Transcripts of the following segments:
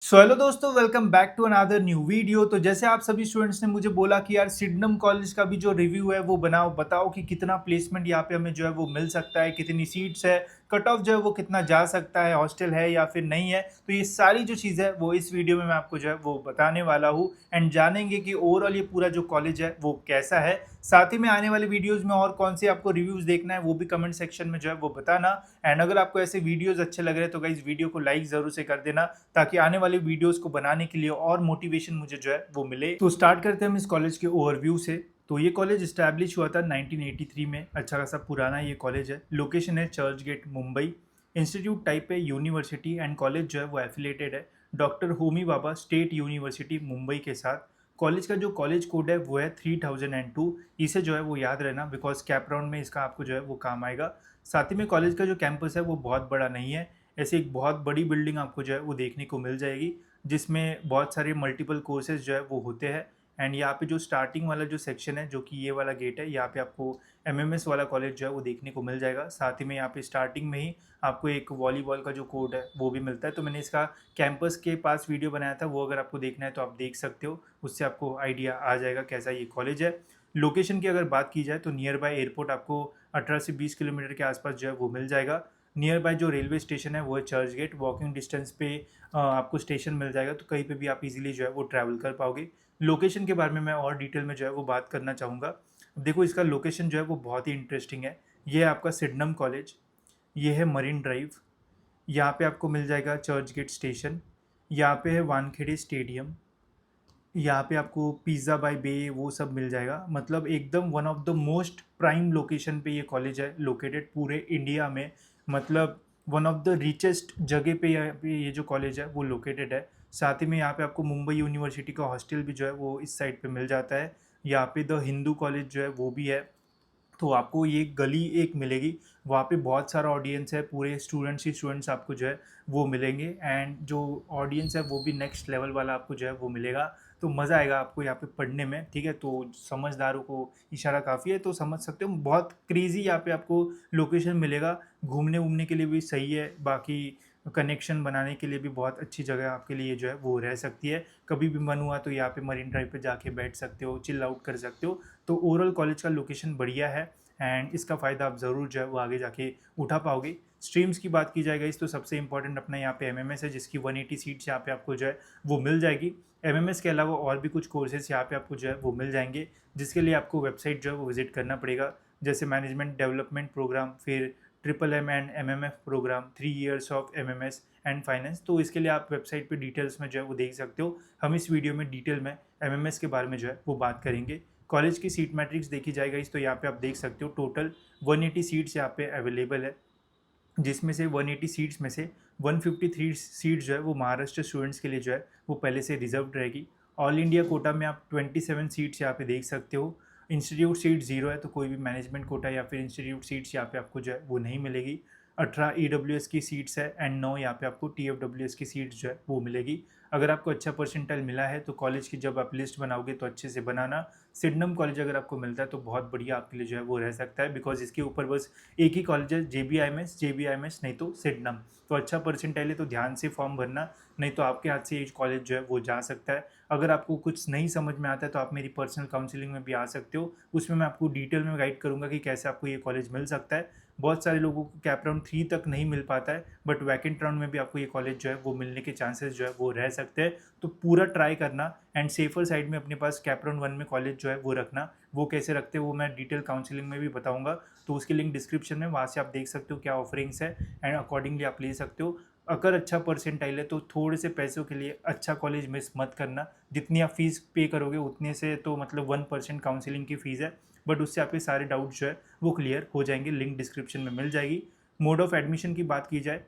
सो hello दोस्तों, welcome back to another new video. तो जैसे आप सभी स्टूडेंट्स ने मुझे बोला कि यार सिडनम कॉलेज का भी जो रिव्यू है वो बनाओ, बताओ कि कितना प्लेसमेंट यहाँ पे हमें जो है वो मिल सकता है, कितनी सीट्स है, कट ऑफ जो है वो कितना जा सकता है, हॉस्टल है या फिर नहीं है। तो ये सारी जो चीज़ है वो इस वीडियो में मैं आपको जो है वो बताने वाला हूँ एंड जानेंगे कि ओवरऑल ये पूरा जो कॉलेज है वो कैसा है। साथ ही में आने वाले वीडियोज़ में और कौन से आपको रिव्यूज़ देखना है वो भी कमेंट सेक्शन में जो है वो बताना। एंड अगर आपको ऐसे वीडियोज़ अच्छे लग रहे हैं तो गाइस वीडियो को लाइक ज़रूर से कर देना, ताकि आने वाली वीडियोस को बनाने के लिए और मोटिवेशन मुझे जो है वो मिले। तो स्टार्ट करते हैं हम इस कॉलेज के ओवरव्यू से। तो ये कॉलेज इस्टेब्लिश हुआ था 1983 में। अच्छा खासा पुराना ये कॉलेज है। लोकेशन है Churchgate, Mumbai. Institute type है यूनिवर्सिटी एंड कॉलेज जो है वो एफिलेटेड है doctor Homi Bhabha state university Mumbai के साथ। कॉलेज का जो कॉलेज कोड है वो है 3002। इसे जो है वो याद रहना, बिकॉज कैप राउंड में इसका आपको जो है वो काम आएगा। साथ ही में कॉलेज का जो कैंपस है वो बहुत बड़ा नहीं है। ऐसे एक बहुत बड़ी बिल्डिंग आपको जो है वो देखने को मिल जाएगी, जिसमें बहुत सारे मल्टीपल कोर्सेज जो है वो होते हैं। एंड यहाँ पे जो स्टार्टिंग वाला जो सेक्शन है, जो कि ये वाला गेट है, यहाँ पे आपको एमएमएस वाला कॉलेज जो है वो देखने को मिल जाएगा। साथ ही में यहाँ पे स्टार्टिंग में ही आपको एक वॉलीबॉल का जो कोर्ट है वो भी मिलता है। तो मैंने इसका कैंपस के पास वीडियो बनाया था, वो अगर आपको देखना है तो आप देख सकते हो, उससे आपको आइडिया आ जाएगा कैसा ये कॉलेज है। लोकेशन की अगर बात की जाए तो नियर बाय एयरपोर्ट आपको 18 से 20 किलोमीटर के आसपास जो है वो मिल जाएगा। नियर बाय जो रेलवे स्टेशन है वो है चर्च गेट। वॉकिंग डिस्टेंस पे आपको स्टेशन मिल जाएगा, तो कहीं पे भी आप इजीली जो है वो ट्रैवल कर पाओगे। लोकेशन के बारे में मैं और डिटेल में जो है वो बात करना चाहूँगा। देखो, इसका लोकेशन जो है वो बहुत ही इंटरेस्टिंग है। ये है आपका सिडनम कॉलेज, ये है मरीन ड्राइव, यहाँ पे आपको मिल जाएगा चर्च गेट स्टेशन, यहाँ पे है वानखेड़े स्टेडियम, यहाँ पे आपको पिज़्ज़ा बाय बे वो सब मिल जाएगा। मतलब एकदम one of the most prime location पे ये कॉलेज है लोकेटेड पूरे इंडिया में। मतलब वन ऑफ द रिचेस्ट जगह पे यहाँ पे ये जो कॉलेज है वो लोकेटेड है। साथ ही में यहाँ पे आपको मुंबई यूनिवर्सिटी का हॉस्टल भी जो है वो इस साइड पे मिल जाता है। यहाँ पे द हिंदू कॉलेज जो है वो भी है। तो आपको ये गली एक मिलेगी, वहाँ पे बहुत सारा ऑडियंस है, पूरे स्टूडेंट्स ही स्टूडेंट्स आपको जो है वो मिलेंगे। एंड जो ऑडियंस है वो भी नेक्स्ट लेवल वाला आपको जो है वो मिलेगा। तो मज़ा आएगा आपको यहाँ पे पढ़ने में, ठीक है। तो समझदारों को इशारा काफ़ी है, तो समझ सकते हो बहुत क्रेज़ी यहाँ पे आपको लोकेशन मिलेगा। घूमने वूमने के लिए भी सही है, बाकी कनेक्शन बनाने के लिए भी बहुत अच्छी जगह आपके लिए जो है वो रह सकती है। कभी भी मन हुआ तो यहाँ पे मरीन ड्राइव पे जाके बैठ सकते हो, चिल आउट कर सकते हो। तो ओवरऑल कॉलेज का लोकेशन बढ़िया है एंड इसका फ़ायदा आप ज़रूर जो है वो आगे जाके उठा पाओगे। स्ट्रीम्स की बात की जाएगा इस, तो सबसे इंपॉर्टेंट अपना यहाँ पे एमएमएस है, जिसकी 180 सीट्स यहाँ पे आपको जो है वो मिल जाएगी। एमएमएस के अलावा और भी कुछ कोर्सेज यहाँ पे आपको जो है वो मिल जाएंगे, जिसके लिए आपको वेबसाइट जो है वो विजिट करना पड़ेगा। जैसे मैनेजमेंट डेवलपमेंट प्रोग्राम, फिर triple M and MMF programme, 3 years of MMS and finance. तो इसके लिए आप वेबसाइट पे डिटेल्स में जो है वो देख सकते हो। हम इस वीडियो में डिटेल में एमएमएस के बारे में जो है वो बात करेंगे। कॉलेज की सीट मैट्रिक्स देखी जाएगा इस, तो यहाँ पे आप देख सकते हो टोटल 180 सीट्स यहाँ पे अवेलेबल है, जिसमें से 180 सीट्स में से 153 सीट्स जो है वो महाराष्ट्र स्टूडेंट्स के लिए जो है वो पहले से रिजर्व रहेगी। ऑल इंडिया कोटा में आप 27 सीट्स यहाँ पे देख सकते हो। इंस्टीट्यूट सीट जीरो है, तो कोई भी मैनेजमेंट कोटा या फिर इंस्टीट्यूट सीट्स यहाँ पे आपको जो है वो नहीं मिलेगी। 18 EWS की सीट्स है एंड 9 यहाँ पे आपको TFWS की सीट्स जो है वो मिलेगी। अगर आपको अच्छा परसेंटाइल मिला है तो कॉलेज की जब आप लिस्ट बनाओगे तो अच्छे से बनाना। सिडनम कॉलेज अगर आपको मिलता है तो बहुत बढ़िया आपके लिए जो है वो रह सकता है, बिकॉज इसके ऊपर बस एक ही कॉलेज है, JBIMS नहीं तो सिडनम। तो अच्छा परसेंटाइल है तो ध्यान से फॉर्म भरना, नहीं तो आपके हाथ से ये कॉलेज जो है वो जा सकता है। अगर आपको कुछ नहीं समझ में आता है तो आप मेरी पर्सनल काउंसलिंग में भी आ सकते हो, उसमें मैं आपको डिटेल में गाइड करूँगा कि कैसे आपको ये कॉलेज मिल सकता है। बहुत सारे लोगों को कैप राउंड 3 तक नहीं मिल पाता है, बट वैकेंट राउंड में भी आपको ये कॉलेज जो है वो मिलने के चांसेस जो है वो रह सकते हैं। तो पूरा ट्राई करना एंड सेफर साइड में अपने पास कैप राउंड 1 में कॉलेज जो है वो रखना। वो कैसे रखते हैं वो मैं डिटेल काउंसलिंग में भी बताऊंगा, तो उसकी लिंक डिस्क्रिप्शन में, वहाँ से आप देख सकते हो क्या ऑफरिंग्स है एंड अकॉर्डिंगली आप ले सकते हो। अगर अच्छा परसेंटाइल है तो थोड़े से पैसों के लिए अच्छा कॉलेज मिस मत करना। जितनी आप फीस पे करोगे उतने से तो मतलब 1% काउंसलिंग की फ़ीस है, बट उससे आपके सारे डाउट जो है वो क्लियर हो जाएंगे। लिंक डिस्क्रिप्शन में मिल जाएगी। मोड ऑफ एडमिशन की बात की जाए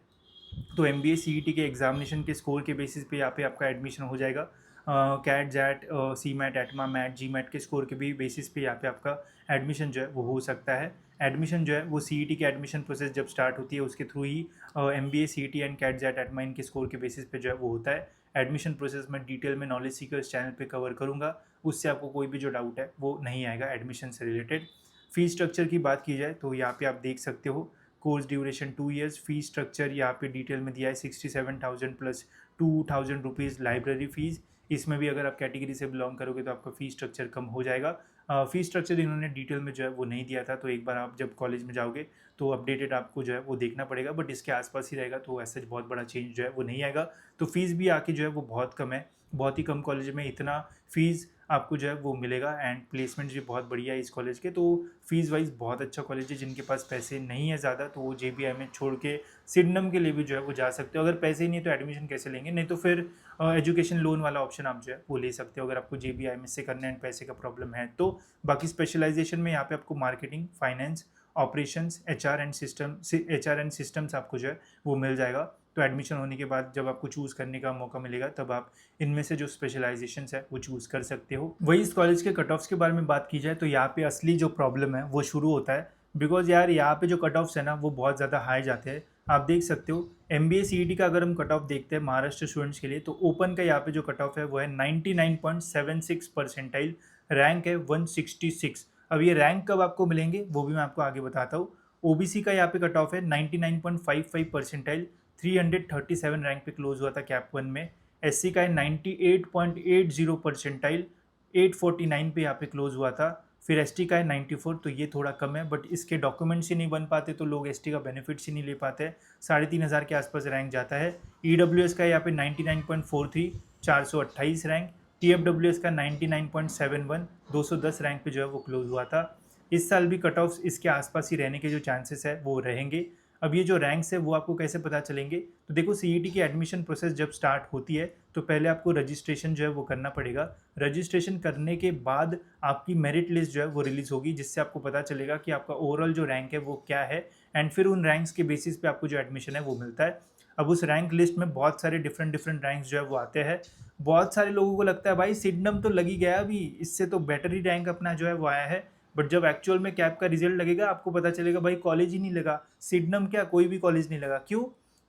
तो MBA CET के एग्जामिनेशन के स्कोर के बेसिस पे यहाँ पे आपका एडमिशन हो जाएगा। कैट जैट सी मैट एटमा मैट जी मैट के स्कोर के भी बेसिस पे यहाँ पे आपका एडमिशन जो है वो हो सकता है। एडमिशन जो है वो CET की एडमिशन प्रोसेस जब स्टार्ट होती है उसके थ्रू ही MBA CET and CAT XAT ATMA इनके स्कोर के बेसिस पे जो है वो होता है। एडमिशन प्रोसेस में डिटेल में नॉलेज सीकर्स चैनल पे कवर करूँगा, उससे आपको कोई भी जो डाउट है वो नहीं आएगा एडमिशन से रिलेटेड। फीस स्ट्रक्चर की बात की जाए तो यहाँ पे आप देख सकते हो course duration 2 years. Fee structure यहाँ पे डिटेल में दिया है 67,000 प्लस ₹2000 लाइब्रेरी फ़ीस। इसमें भी अगर आप कैटेगरी से बिलोंग करोगे तो आपका फ़ीस स्ट्रक्चर कम हो जाएगा। फ़ीस स्ट्रक्चर इन्होंने डिटेल में जो है वो नहीं दिया था, तो एक बार आप जब कॉलेज में जाओगे तो अपडेटेड आपको जो है वो देखना पड़ेगा, बट इसके आसपास ही रहेगा, तो ऐसा बहुत बड़ा चेंज जो है वो नहीं आएगा। तो फ़ीस भी आके जो है वो बहुत कम है, बहुत ही कम कॉलेज में इतना फ़ीस आपको जो है वो मिलेगा। एंड प्लेसमेंट्स भी बहुत बढ़िया है इस कॉलेज के, तो फ़ीस वाइज बहुत अच्छा कॉलेज है। जिनके पास पैसे नहीं है ज़्यादा तो वो JBI छोड़ के सिडनम के लिए भी जो है वो जा सकते हो। अगर पैसे ही नहीं तो एडमिशन कैसे लेंगे, नहीं तो फिर एजुकेशन लोन वाला ऑप्शन आप जो है वो ले सकते हो अगर आपको JBI से करना है एंड पैसे का प्रॉब्लम है तो। बाकी स्पेशलाइजेशन में यहाँ पे आपको marketing, finance, operations, HR and systems आपको जो है वो मिल जाएगा। तो एडमिशन होने के बाद जब आपको चूज़ करने का मौका मिलेगा तब आप इनमें से जो स्पेशलाइजेशंस है वो चूज़ कर सकते हो। वही इस कॉलेज के कट ऑफ्स के बारे में बात की जाए तो यहाँ पे असली जो प्रॉब्लम है वो शुरू होता है, बिकॉज यार यहाँ पे जो कट ऑफ्स है ना वो बहुत ज़्यादा हाई जाते हैं। आप देख सकते हो MBA CET का अगर हम कट ऑफ देखते हैं महाराष्ट्र स्टूडेंट्स के लिए, तो ओपन का यहाँ पे जो कट ऑफ है वो है 99.76 परसेंटाइल, रैंक है 166। अब ये रैंक कब आपको मिलेंगे वो भी मैं आपको आगे बताता हूँ। OBC का यहाँ पे कट ऑफ है 99.55 परसेंटाइल, 337 रैंक पे क्लोज हुआ था कैप 1 में। SC का है 98.80 परसेंटाइल, 849 पे यहाँ पे क्लोज हुआ था। फिर ST का है 94, तो ये थोड़ा कम है, बट इसके डॉक्यूमेंट्स ही नहीं बन पाते तो लोग ST का बेनिफिट्स ही नहीं ले पाते। 3500 के आसपास रैंक जाता है। EWS का यहाँ पे 99.43, 428 रैंक। TFWS का 99.71, 210 रैंक पे जो है वो क्लोज हुआ था। इस साल भी कट ऑफ्स इसके आसपास ही रहने के जो चांसेस है वो रहेंगे। अब ये जो रैंक्स है वो आपको कैसे पता चलेंगे, तो देखो CET की एडमिशन प्रोसेस जब स्टार्ट होती है तो पहले आपको रजिस्ट्रेशन जो है वो करना पड़ेगा। रजिस्ट्रेशन करने के बाद आपकी मेरिट लिस्ट जो है वो रिलीज़ होगी, जिससे आपको पता चलेगा कि आपका ओवरऑल जो रैंक है वो क्या है। एंड फिर उन रैंक्स के बेसिस पे आपको जो एडमिशन है वो मिलता है। अब उस रैंक लिस्ट में बहुत सारे डिफरेंट डिफरेंट रैंक्स जो है वो आते हैं। बहुत सारे लोगों को लगता है भाई सिडनम तो लगी गया अभी, इससे तो बेटर ही रैंक अपना जो है वो आया है, बट जब एक्चुअल में कैप का रिजल्ट लगेगा आपको पता चलेगा भाई कॉलेज ही नहीं लगा। सिडनम क्या, कोई भी कॉलेज नहीं लगा। क्यों?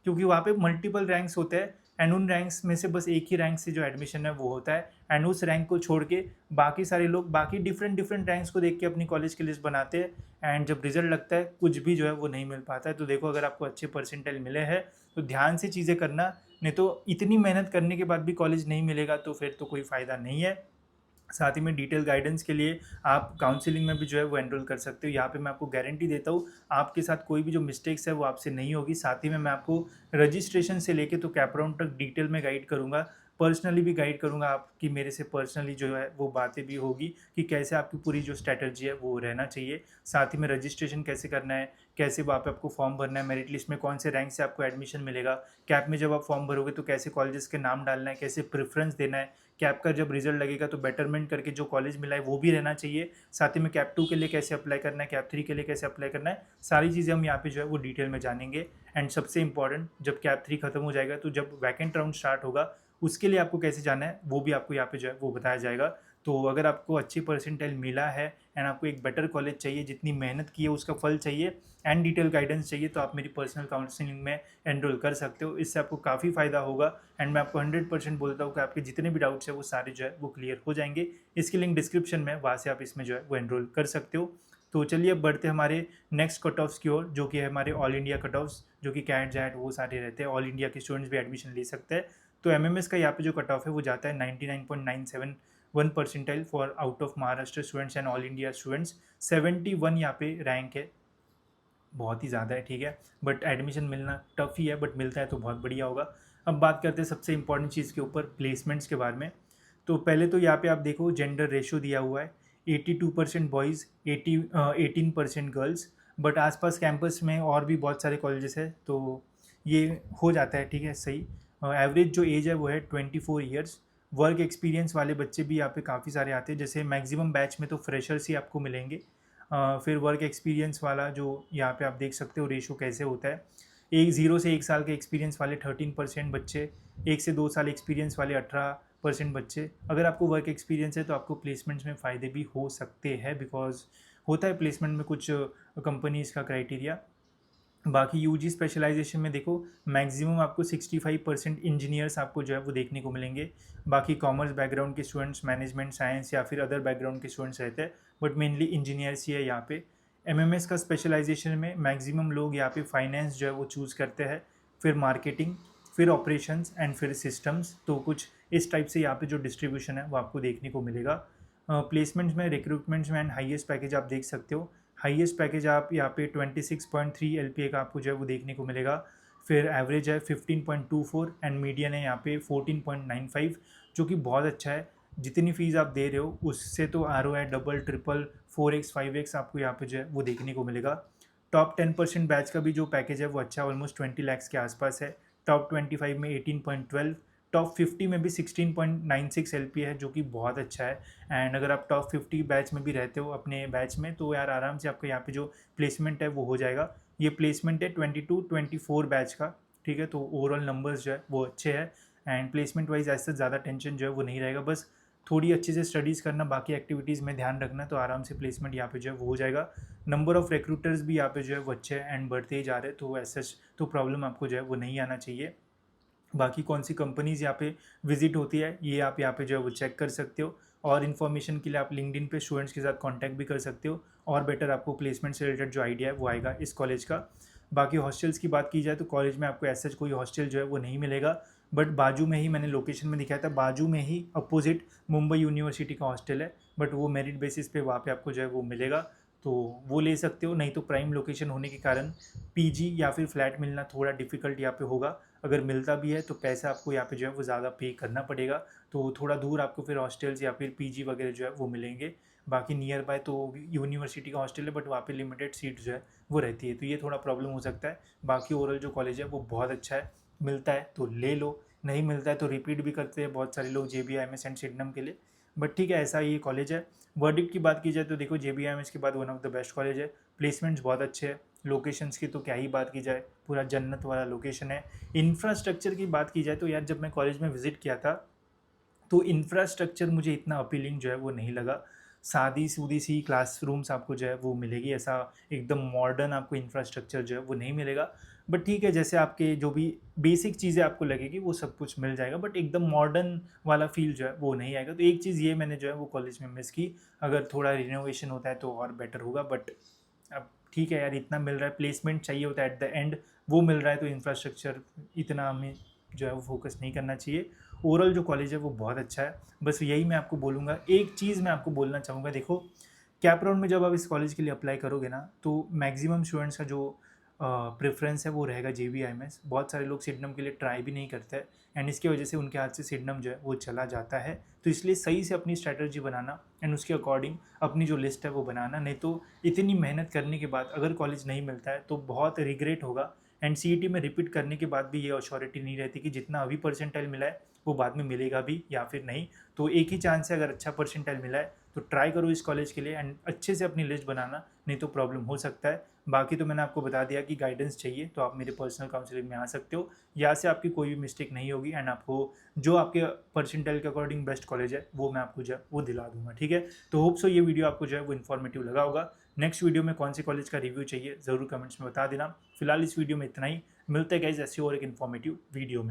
क्योंकि वहाँ पे मल्टीपल रैंक्स होते हैं एंड उन रैंक्स में से बस एक ही रैंक से जो एडमिशन है वो होता है। एंड उस रैंक को छोड़ के बाकी सारे लोग बाकी डिफरेंट डिफरेंट रैंक्स को देख के अपनी कॉलेज की लिस्ट बनाते हैं एंड जब रिजल्ट लगता है कुछ भी जो है वो नहीं मिल पाता है। तो देखो अगर आपको अच्छे परसेंटाइल मिले हैं तो ध्यान से चीज़ें करना, नहीं तो इतनी मेहनत करने के बाद भी कॉलेज नहीं मिलेगा तो फिर तो कोई फ़ायदा नहीं है। साथ ही में डिटेल गाइडेंस के लिए आप काउंसलिंग में भी जो है वो एनरोल कर सकते हो। यहाँ पे मैं आपको गारंटी देता हूँ आपके साथ कोई भी जो मिस्टेक्स है वो आपसे नहीं होगी। साथ ही में मैं आपको रजिस्ट्रेशन से लेके तो कैप राउंड तक डिटेल में गाइड करूँगा, पर्सनली भी गाइड करूँगा। आपकी मेरे से पर्सनली जो है वो बातें भी होगी कि कैसे आपकी पूरी जो स्ट्रैटेजी है वो रहना चाहिए। साथ ही में रजिस्ट्रेशन कैसे करना है, कैसे वहाँ पे आपको फॉर्म भरना है, मेरिट लिस्ट में कौन से रैंक से आपको एडमिशन मिलेगा, कैप में जब आप फॉर्म भरोगे तो कैसे कॉलेजेस के नाम डालना है, कैसे प्रेफरेंस देना है, कैप का जब रिजल्ट लगेगा तो बेटरमेंट करके जो कॉलेज मिला है वो भी रहना चाहिए। साथ ही में कैप 2 के लिए कैसे अप्लाई करना है, कैप 3 के लिए कैसे अप्लाई करना है, सारी चीज़ें हम यहाँ पे जो है वो डिटेल में जानेंगे। एंड सबसे इंपॉर्टेंट, जब कैप 3 खत्म हो जाएगा तो जब वैकेंट राउंड स्टार्ट होगा उसके लिए आपको कैसे जाना है वो भी आपको यहाँ पे जो है वो बताया जाएगा। तो अगर आपको अच्छी परसेंटाइल मिला है एंड आपको एक बेटर कॉलेज चाहिए, जितनी मेहनत की है उसका फल चाहिए एंड डिटेल गाइडेंस चाहिए, तो आप मेरी पर्सनल काउंसलिंग में एनरोल कर सकते हो। इससे आपको काफ़ी फ़ायदा होगा एंड मैं आपको 100% बोलता हूँ कि आपके जितने भी डाउट्स हैं वो सारे जो है वो क्लियर हो जाएंगे। इसकी लिंक डिस्क्रिप्शन में, वहाँ से आप इसमें जो है वो एनरोल कर सकते हो। तो चलिए अब बढ़ते हैं हमारे नेक्स्ट कट ऑफ्स की ओर, जो कि है हमारे ऑल इंडिया कट ऑफ्स, जो कि कैट जैट वो सारे रहते हैं। ऑल इंडिया के स्टूडेंट्स भी एडमिशन ले सकते हैं। तो MMS का यहाँ पे जो कट ऑफ है वो जाता है 99.971 percentile for out of Maharashtra students and all India students. 71 यहाँ पे रैंक है, बहुत ही ज़्यादा है, ठीक है, बट एडमिशन मिलना टफ ही है, बट मिलता है तो बहुत बढ़िया होगा। अब बात करते हैं सबसे इंपॉर्टेंट चीज़ के ऊपर, प्लेसमेंट्स के बारे में। तो पहले तो यहाँ पे आप देखो जेंडर रेशो दिया हुआ है, 82% बॉयज़, 18% गर्ल्स, बट आसपास कैंपस में और भी बहुत सारे कॉलेजेस है तो ये हो जाता है, ठीक है, सही। एवरेज जो एज है वो है 24 ईयर्स। वर्क एक्सपीरियंस वाले बच्चे भी यहाँ पे काफ़ी सारे आते हैं, जैसे मैक्सिमम बैच में तो फ्रेशर्स ही आपको मिलेंगे। फिर वर्क एक्सपीरियंस वाला जो यहाँ पे आप देख सकते हो रेशो कैसे होता है। 0 से 1 साल के एक्सपीरियंस वाले 13% बच्चे, 1 से 2 साल एक्सपीरियंस वाले 18% बच्चे। अगर आपको वर्क एक्सपीरियंस है तो आपको प्लेसमेंट्स में फ़ायदे भी हो सकते हैं, बिकॉज होता है प्लेसमेंट में कुछ कंपनीज़ का क्राइटेरिया। बाकी यूजी स्पेशलाइजेशन में देखो मैक्सिमम आपको 65% इंजीनियर्स आपको जो है वो देखने को मिलेंगे। बाकी कॉमर्स बैकग्राउंड के स्टूडेंट्स, मैनेजमेंट साइंस या फिर अदर बैकग्राउंड के स्टूडेंट्स रहते हैं, बट मेनली इंजीनियर्स ही है यहाँ पे। MMS का स्पेशलाइजेशन में मैक्सिमम लोग यहाँ पे फाइनेंस जो है वो चूज़ करते हैं, फिर मार्केटिंग, फिर ऑपरेशंस एंड फिर सिस्टम्स। तो कुछ इस टाइप से यहाँ पे जो डिस्ट्रीब्यूशन है वो आपको देखने को मिलेगा। प्लेसमेंट्स में, रिक्रूटमेंट्स में एंड हाईएस्ट पैकेज आप देख सकते हो। हाईएस्ट पैकेज आप यहाँ पे 26.3 LPA का आपको जो है वो देखने को मिलेगा। फिर एवरेज है 15.24 एंड मीडियन है यहाँ पे 14.95, जो कि बहुत अच्छा है। जितनी फीस आप दे रहे हो उससे तो ROI double, triple, 4x 5x आपको यहाँ पे जो है वो देखने को मिलेगा। टॉप 10% बैच का भी जो पैकेज है वो अच्छा, ऑलमोस्ट 20 लाख के आसपास है। टॉप 25 में 18.12, टॉप 50 में भी 16.96 LPA है, जो कि बहुत अच्छा है। एंड अगर आप टॉप 50 बैच में भी रहते हो अपने बैच में, तो यार आराम से आपका यहाँ पे जो प्लेसमेंट है वो हो जाएगा। ये प्लेसमेंट है 22-24 बैच का, ठीक है। तो ओवरऑल नंबर्स जो है वो अच्छे हैं एंड प्लेसमेंट वाइज ऐसा ज़्यादा टेंशन जो है वो नहीं रहेगा। बस थोड़ी अच्छे से स्टडीज़ करना, बाकी एक्टिविटीज़ में ध्यान रखना, तो आराम से प्लेसमेंट यहाँ पे जो है वो हो जाएगा। नंबर ऑफ़ रिक्रूटर्स भी यहाँ पे जो है वो अच्छे हैं एंड बढ़ते ही जा रहे हैं, तो ऐसा तो प्रॉब्लम आपको जो है वो नहीं आना चाहिए। बाकी कौन सी कंपनीज़ यहाँ पे विजिट होती है ये आप यहाँ पे जो है वो चेक कर सकते हो। और इन्फॉर्मेशन के लिए आप लिंक्डइन पे स्टूडेंट्स के साथ कांटेक्ट भी कर सकते हो, और बेटर आपको प्लेसमेंट से रिलेटेड जो आइडिया है वो आएगा इस कॉलेज का। बाकी हॉस्टल्स की बात की जाए तो कॉलेज में आपको ऐसा कोई हॉस्टल जो है वो नहीं मिलेगा, बट बाजू में ही, मैंने लोकेशन में दिखाया था, बाजू में ही अपोजिट मुंबई यूनिवर्सिटी का हॉस्टल है, बट वो मेरिट बेसिस पे वहाँ पे आपको जो है वो मिलेगा, तो वो ले सकते हो। नहीं तो प्राइम लोकेशन होने के कारण पीजी या फिर फ्लैट मिलना थोड़ा डिफिकल्ट यहाँ पे होगा। अगर मिलता भी है तो पैसा आपको यहाँ पे जो है वो ज़्यादा पे करना पड़ेगा, तो थोड़ा दूर आपको फिर हॉस्टल्स या फिर पीजी वगैरह जो है वो मिलेंगे। बाकी नियर बाय तो यूनिवर्सिटी का हॉस्टल है, बट वहाँ पे लिमिटेड सीट जो है वो रहती है, तो ये थोड़ा प्रॉब्लम हो सकता है। बाकी ओवरऑल जो कॉलेज है वो बहुत अच्छा है, मिलता है तो ले लो, नहीं मिलता है तो रिपीट भी करते हैं बहुत सारे लोग JBIMS एंड सिडनम के लिए। बट ठीक है, ऐसा ये कॉलेज है। वर्डिक्ट की बात की जाए तो देखो, JBIMS के बाद one of the best college है। प्लेसमेंट्स बहुत अच्छे हैं। लोकेशंस की तो क्या ही बात की जाए, पूरा जन्नत वाला लोकेशन है। इंफ्रास्ट्रक्चर की बात की जाए तो यार, जब मैं कॉलेज में विजिट किया था तो इंफ्रास्ट्रक्चर मुझे इतना अपीलिंग जो है वो नहीं लगा। सादी सूदी सी क्लासरूम्स आपको जो है वो मिलेगी, ऐसा एकदम मॉडर्न आपको इंफ्रास्ट्रक्चर जो है वो नहीं मिलेगा। बट ठीक है, जैसे आपके जो भी बेसिक चीज़ें आपको लगेगी वो सब कुछ मिल जाएगा, बट एकदम मॉडर्न वाला फील जो है वो नहीं आएगा। तो एक चीज़ ये मैंने जो है वो कॉलेज में मिस की। अगर थोड़ा रिनोवेशन होता है तो और बेटर होगा, बट अब ठीक है यार, इतना मिल रहा है, प्लेसमेंट चाहिए होता है एट द एंड, वो मिल रहा है, तो इंफ्रास्ट्रक्चर इतना हमें जो है वो फोकस नहीं करना चाहिए। ओवरऑल जो कॉलेज है वो बहुत अच्छा है। बस यही मैं आपको बोलूँगा। एक चीज़ मैं आपको बोलना चाहूँगा, देखो कैप राउंड में जब आप इस कॉलेज के लिए अप्लाई करोगे ना, तो मैक्सिमम स्टूडेंट्स का जो प्रेफरेंस है वो रहेगा JBIMS। बहुत सारे लोग सिडनम के लिए ट्राई भी नहीं करते हैं एंड इसकी वजह से उनके हाथ से सिडनम जो है वो चला जाता है। तो इसलिए सही से अपनी स्ट्रैटेजी बनाना एंड उसके अकॉर्डिंग अपनी जो लिस्ट है वो बनाना, नहीं तो इतनी मेहनत करने के बाद अगर कॉलेज नहीं मिलता है तो बहुत रिग्रेट होगा। एंड CET में रिपीट करने के बाद भी ये अश्योरिटी नहीं रहती कि जितना अभी परसेंटाइल मिला है वो बाद में मिलेगा भी या फिर नहीं। तो एक ही चांस है, अगर अच्छा परसेंटाइल मिला है तो ट्राई करो इस कॉलेज के लिए एंड अच्छे से अपनी लिस्ट बनाना, नहीं तो प्रॉब्लम हो सकता है। बाकी तो मैंने आपको बता दिया कि गाइडेंस चाहिए तो आप मेरे पर्सनल काउंसलिंग में आ सकते हो, यहाँ से आपकी कोई भी मिस्टेक नहीं होगी एंड आपको जो आपके परसेंटाइल के अकॉर्डिंग बेस्ट कॉलेज है वो मैं आपको जो है वो दिला दूंगा, ठीक है। तो होप सो ये वीडियो आपको जो है वो इन्फॉर्मेटिव लगा होगा। नेक्स्ट वीडियो में कौन से कॉलेज का रिव्यू चाहिए ज़रूर कमेंट्स में बता देना। फिलहाल इस वीडियो में इतना ही, मिलते हैं गाइस ऐसी और एक इन्फॉर्मेटिव वीडियो में।